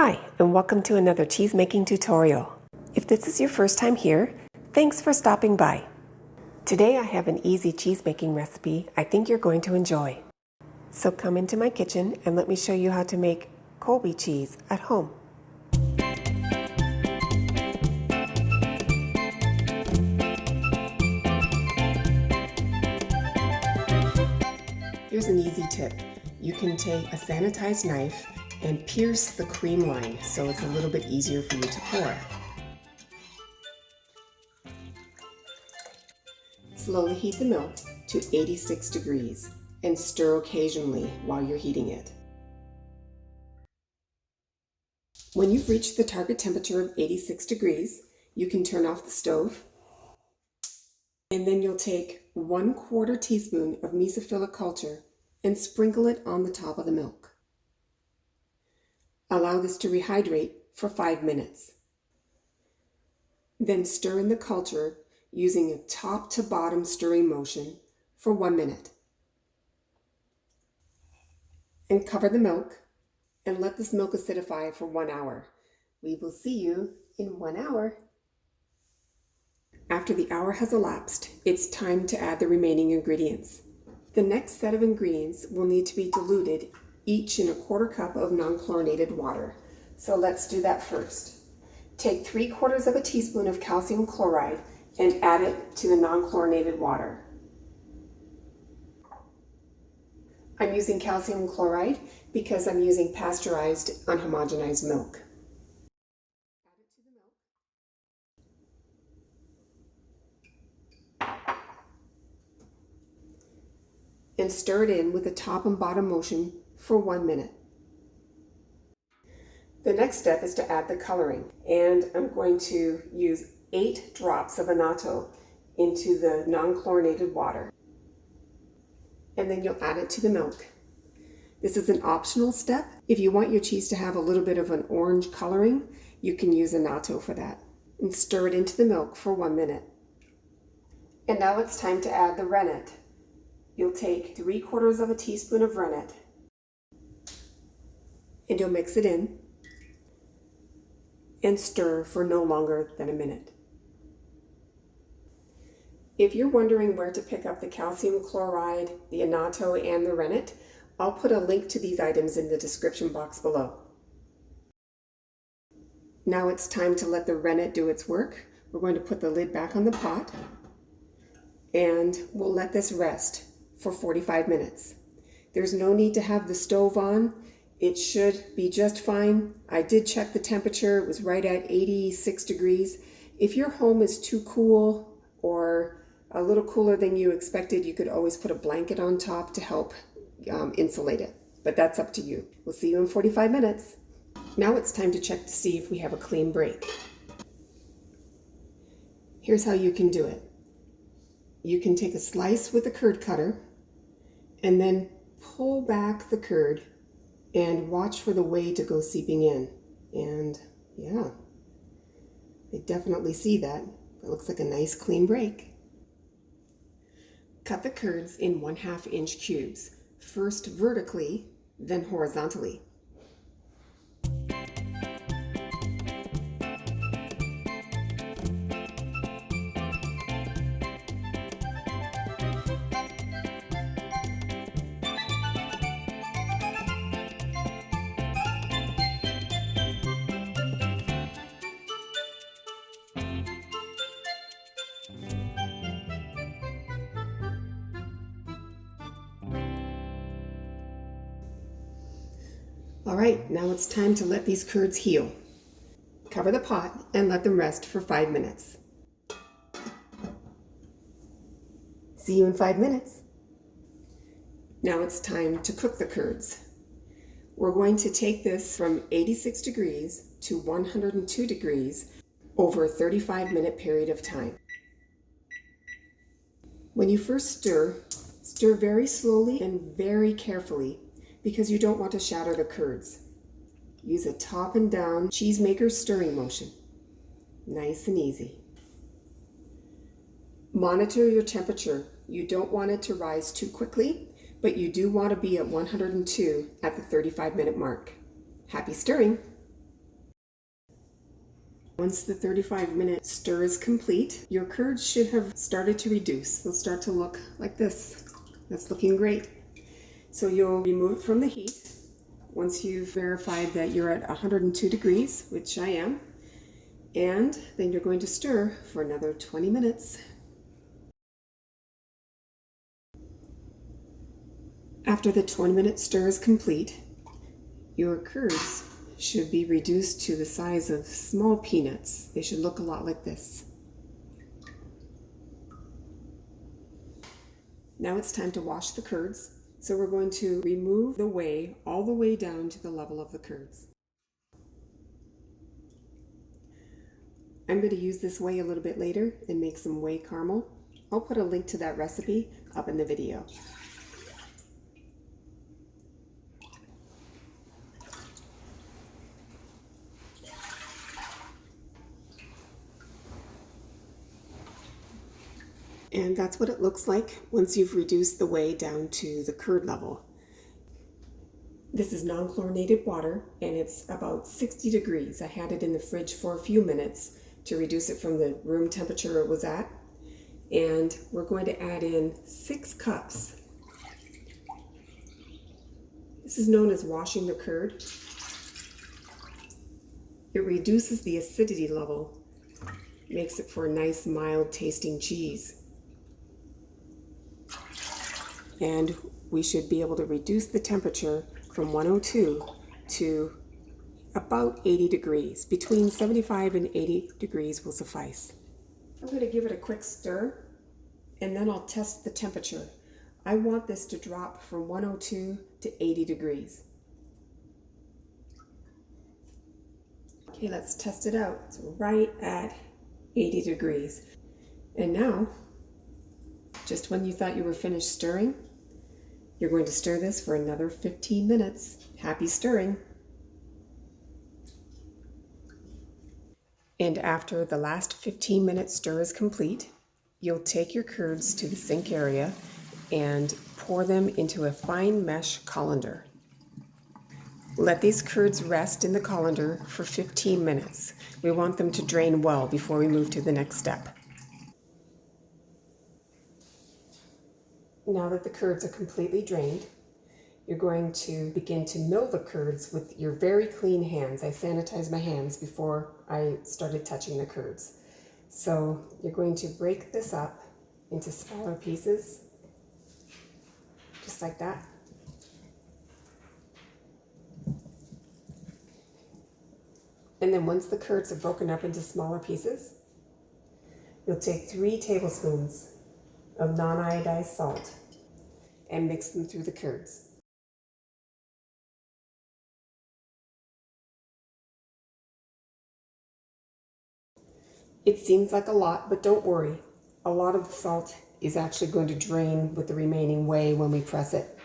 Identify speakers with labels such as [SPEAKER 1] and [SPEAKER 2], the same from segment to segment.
[SPEAKER 1] Hi, and welcome to another cheese making tutorial. If this is your first time here, thanks for stopping by. Today I have an easy cheese making recipe I think you're going to enjoy. So come into my kitchen and let me show you how to make Colby cheese at home. Here's an easy tip. You can take a sanitized knife and pierce the cream line so it's a little bit easier for you to pour. Slowly heat the milk to 86 degrees and stir occasionally while you're heating it. When you've reached the target temperature of 86 degrees, you can turn off the stove, and then you'll take 1/4 teaspoon of mesophilic culture and sprinkle it on the top of the milk. Allow this to rehydrate for 5 minutes. Then stir in the culture using a top to bottom stirring motion for 1 minute. And cover the milk and let this milk acidify for 1 hour. We will see you in 1 hour. After the hour has elapsed, it's time to add the remaining ingredients. The next set of ingredients will need to be diluted, each in a 1/4 cup of non-chlorinated water. So let's do that first. Take 3/4 of a teaspoon of calcium chloride and add it to the non-chlorinated water. I'm using calcium chloride because I'm using pasteurized, unhomogenized milk. Add it to the milk. And stir it in with a top and bottom motion for 1 minute. The next step is to add the coloring, and I'm going to use 8 drops of annatto into the non-chlorinated water. And then you'll add it to the milk. This is an optional step. If you want your cheese to have a little bit of an orange coloring, you can use annatto for that. And stir it into the milk for 1 minute. And now it's time to add the rennet. You'll take 3/4 of a teaspoon of rennet and you'll mix it in and stir for no longer than a minute. If you're wondering where to pick up the calcium chloride, the annatto, and the rennet, I'll put a link to these items in the description box below. Now it's time to let the rennet do its work. We're going to put the lid back on the pot and we'll let this rest for 45 minutes. There's no need to have the stove on. It should be just fine. I did check the temperature. It was right at 86 degrees. If your home is too cool or a little cooler than you expected, you could always put a blanket on top to help insulate it. But that's up to you. We'll see you in 45 minutes. Now it's time to check to see if we have a clean break. Here's how you can do it. You can take a slice with a curd cutter and then pull back the curd and watch for the whey to go seeping in. And yeah, I definitely see that. It looks like a nice clean break. Cut the curds in 1/2 inch cubes, first vertically, then horizontally. All right, now it's time to let these curds heal. Cover the pot and let them rest for 5 minutes. See you in 5 minutes. Now it's time to cook the curds. We're going to take this from 86 degrees to 102 degrees over a 35-minute period of time. When you first stir very slowly and very carefully because you don't want to shatter the curds. Use a top and down cheesemaker stirring motion. Nice and easy. Monitor your temperature. You don't want it to rise too quickly, but you do want to be at 102 at the 35-minute mark. Happy stirring! Once the 35-minute stir is complete, your curds should have started to reduce. They'll start to look like this. That's looking great. So you'll remove it from the heat once you've verified that you're at 102 degrees, which I am. And then you're going to stir for another 20 minutes. After the 20-minute stir is complete, your curds should be reduced to the size of small peanuts. They should look a lot like this. Now it's time to wash the curds. So we're going to remove the whey all the way down to the level of the curds. I'm going to use this whey a little bit later and make some whey caramel. I'll put a link to that recipe up in the video. And that's what it looks like once you've reduced the whey down to the curd level. This is non-chlorinated water and it's about 60 degrees. I had it in the fridge for a few minutes to reduce it from the room temperature it was at. And we're going to add in 6 cups. This is known as washing the curd. It reduces the acidity level, makes it for a nice mild tasting cheese. And we should be able to reduce the temperature from 102 to about 80 degrees. Between 75 and 80 degrees will suffice. I'm going to give it a quick stir and then I'll test the temperature. I want this to drop from 102 to 80 degrees. Okay, let's test it out. It's right at 80 degrees. And now, just when you thought you were finished stirring, you're going to stir this for another 15 minutes. Happy stirring. And after the last 15-minute stir is complete, you'll take your curds to the sink area and pour them into a fine mesh colander. Let these curds rest in the colander for 15 minutes. We want them to drain well before we move to the next step. Now that the curds are completely drained, you're going to begin to mill the curds with your very clean hands. I sanitized my hands before I started touching the curds. So you're going to break this up into smaller pieces, just like that. And then once the curds are broken up into smaller pieces, you'll take 3 tablespoons of non-iodized salt and mix them through the curds. It seems like a lot, but don't worry. A lot of the salt is actually going to drain with the remaining whey when we press it.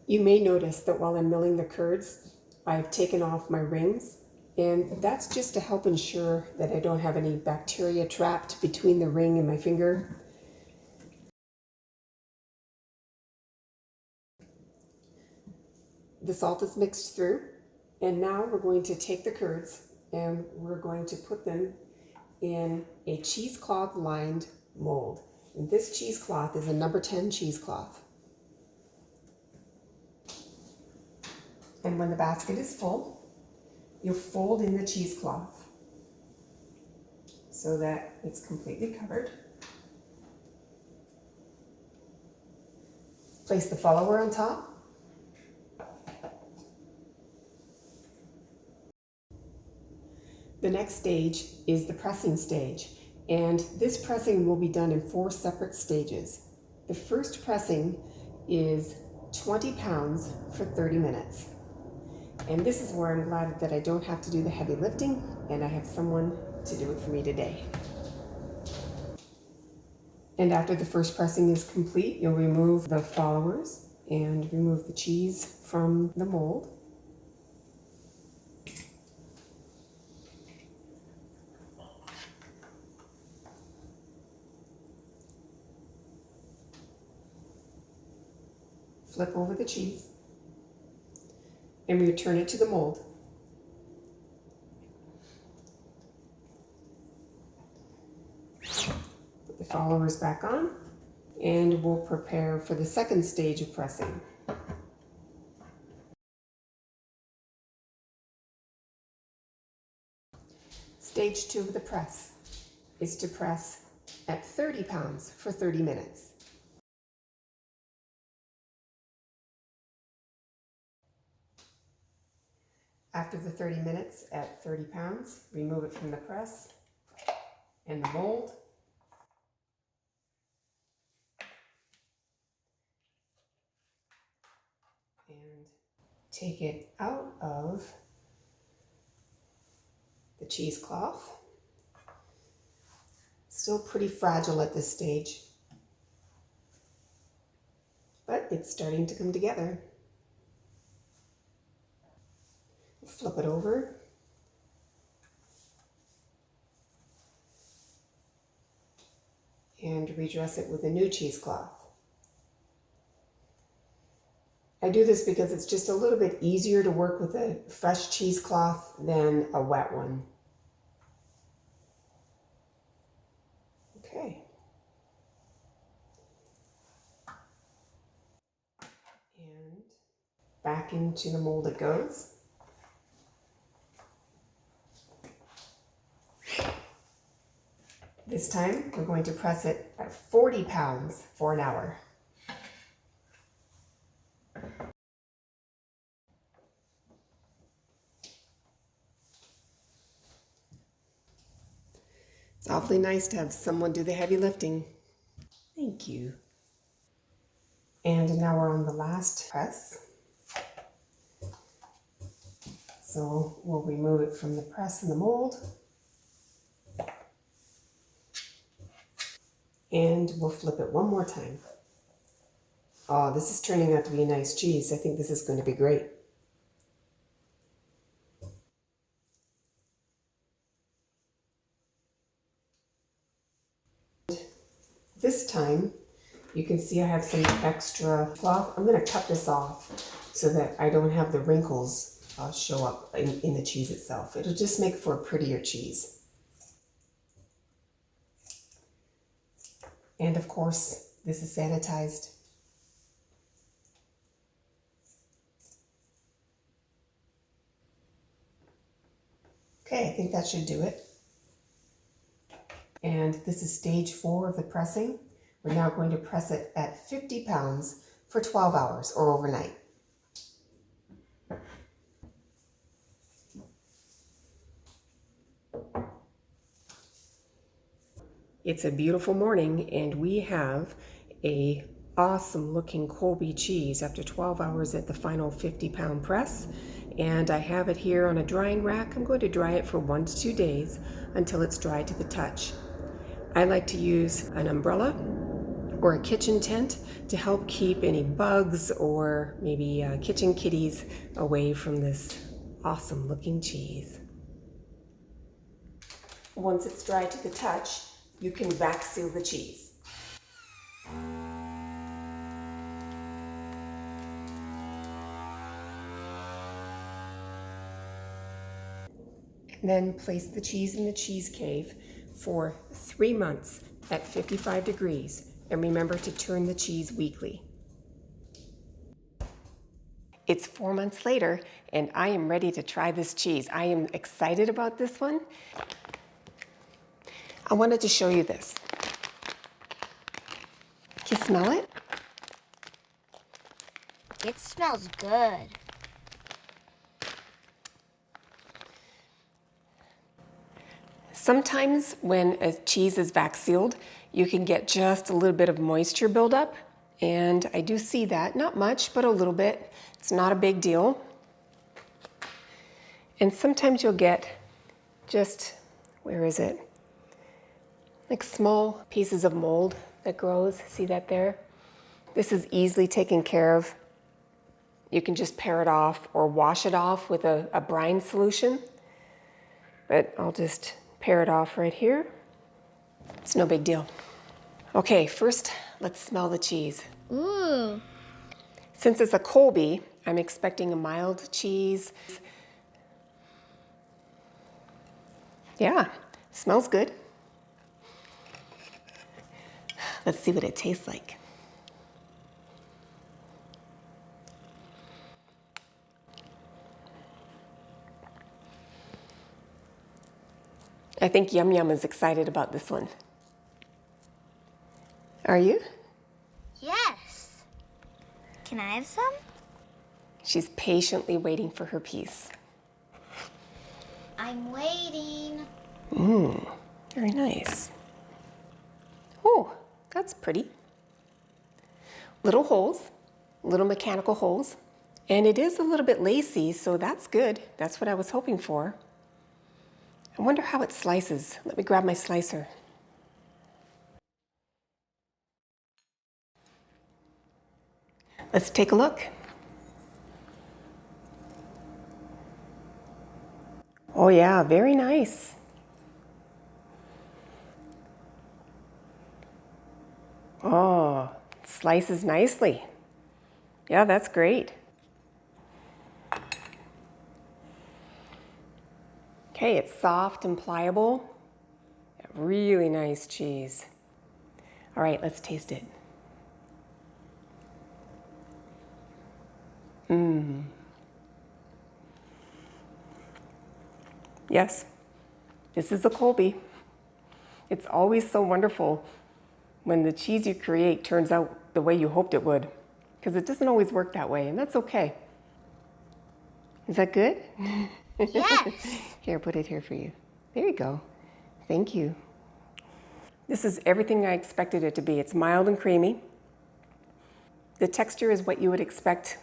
[SPEAKER 1] You may notice that while I'm milling the curds, I've taken off my rings, and that's just to help ensure that I don't have any bacteria trapped between the ring and my finger. The salt is mixed through, and now we're going to take the curds and we're going to put them in a cheesecloth lined mold. And this cheesecloth is a number 10 cheesecloth. And when the basket is full, you'll fold in the cheesecloth so that it's completely covered. Place the follower on top. The next stage is the pressing stage, and this pressing will be done in 4 separate stages. The first pressing is 20 pounds for 30 minutes. And this is where I'm glad that I don't have to do the heavy lifting and I have someone to do it for me today. And after the first pressing is complete, you'll remove the followers and remove the cheese from the mold. Flip over the cheese and return it to the mold. followers back on, and we'll prepare for the second stage of pressing. Stage 2 of the press is to press at 30 pounds for 30 minutes. After the 30 minutes at 30 pounds, remove it from the press and the mold. And take it out of the cheesecloth. Still pretty fragile at this stage, but it's starting to come together. Flip it over. And redress it with a new cheesecloth. I do this because it's just a little bit easier to work with a fresh cheesecloth than a wet one. Okay. And back into the mold it goes. This time we're going to press it at 40 pounds for an hour. It's awfully nice to have someone do the heavy lifting. Thank you. And now we're on the last press. So we'll remove it from the press and the mold. And we'll flip it one more time. Oh, this is turning out to be a nice cheese. I think this is going to be great. This time, you can see I have some extra cloth. I'm going to cut this off so that I don't have the wrinkles show up in the cheese itself. It'll just make for a prettier cheese. And of course, this is sanitized. Okay, I think that should do it. And this is stage 4 of the pressing. We're now going to press it at 50 pounds for 12 hours or overnight. It's a beautiful morning and we have a awesome looking Colby cheese after 12 hours at the final 50-pound press. And I have it here on a drying rack. I'm going to dry it for 1 to 2 days until it's dry to the touch. I like to use an umbrella or a kitchen tent to help keep any bugs or maybe kitchen kitties away from this awesome looking cheese. Once it's dry to the touch, you can vac seal the cheese. And then place the cheese in the cheese cave for 3 months at 55 degrees. And remember to turn the cheese weekly. It's 4 months later and I am ready to try this cheese. I am excited about this one. I wanted to show you this. Can you smell it?
[SPEAKER 2] It smells good.
[SPEAKER 1] Sometimes when a cheese is vac sealed, you can get just a little bit of moisture buildup. And I do see that, not much, but a little bit. It's not a big deal. And sometimes you'll get just, where is it? Like small pieces of mold that grows. See that there? This is easily taken care of. You can just pare it off or wash it off with a brine solution. But I'll just pare it off right here. It's no big deal. Okay, first let's smell the cheese.
[SPEAKER 2] Ooh.
[SPEAKER 1] Since it's a Colby, I'm expecting a mild cheese. Yeah, smells good. Let's see what it tastes like. I think YumYum is excited about this one. Are you?
[SPEAKER 2] Yes. Can I have some?
[SPEAKER 1] She's patiently waiting for her piece.
[SPEAKER 2] I'm waiting.
[SPEAKER 1] Very nice. Oh, that's pretty. Little holes, little mechanical holes, and it is a little bit lacy, so that's good. That's what I was hoping for. I wonder how it slices. Let me grab my slicer. Let's take a look. Oh yeah, very nice. Oh, it slices nicely. Yeah, that's great. Okay, it's soft and pliable. Really nice cheese. All right, let's taste it. Yes, this is a Colby. It's always so wonderful when the cheese you create turns out the way you hoped it would, because it doesn't always work that way, and that's okay. Is that good?
[SPEAKER 2] Yes.
[SPEAKER 1] Here, put it here for you. There you go. Thank you. This is everything I expected it to be. It's mild and creamy. The texture is what you would expect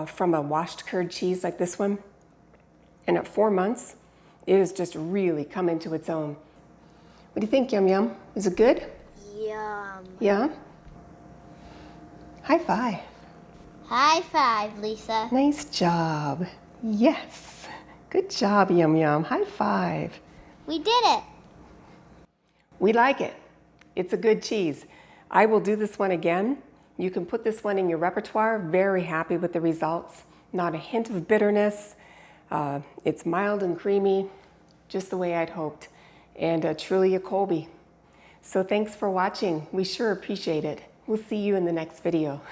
[SPEAKER 1] from a washed curd cheese like this one. And at 4 months, it has just really come into its own. What do you think, YumYum? Is it good?
[SPEAKER 2] Yum.
[SPEAKER 1] Yeah? High five.
[SPEAKER 2] High five, Lisa.
[SPEAKER 1] Nice job. Yes. Good job, YumYum. High five.
[SPEAKER 2] We did it.
[SPEAKER 1] We like it. It's a good cheese. I will do this one again. You can put this one in your repertoire. Very happy with the results. Not a hint of bitterness. It's mild and creamy, just the way I'd hoped. And truly a Colby. So thanks for watching. We sure appreciate it. We'll see you in the next video.